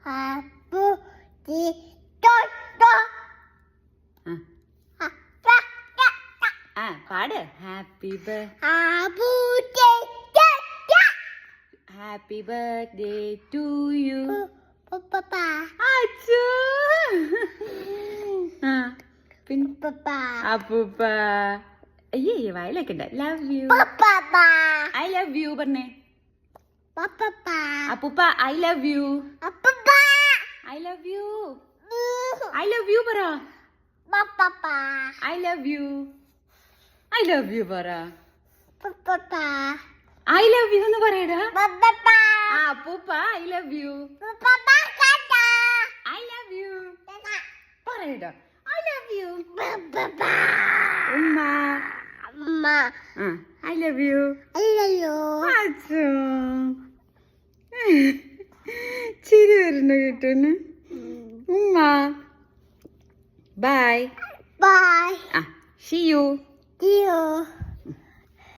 Abu di toto. പാട് happy Abu di toto. Happy birthday to you. Papa. പിന്നെ Papa. അപ്പൂപ്പ. അയ്യേ വയലൊക്കെ ഉണ്ട്. Love you. Papa. I love you പറഞ്ഞേ. Papa. അപ്പൂപ്പ I love you. Papa. I love you. I love you പറ. Papa. I love you. I love you പറ. Papa. I love you എന്ന് പറയടാ. Papa. അപ്പൂപ്പ I love you. Papa kata. I love you പറയടാ. I love you. Papa. ഉമ്മ. Mama. I love you. Hello. അച്ഛോ ചിരി വരുന്നു കേട്ടോന്ന്. ഉമ്മ bye. Bye. See you. See you.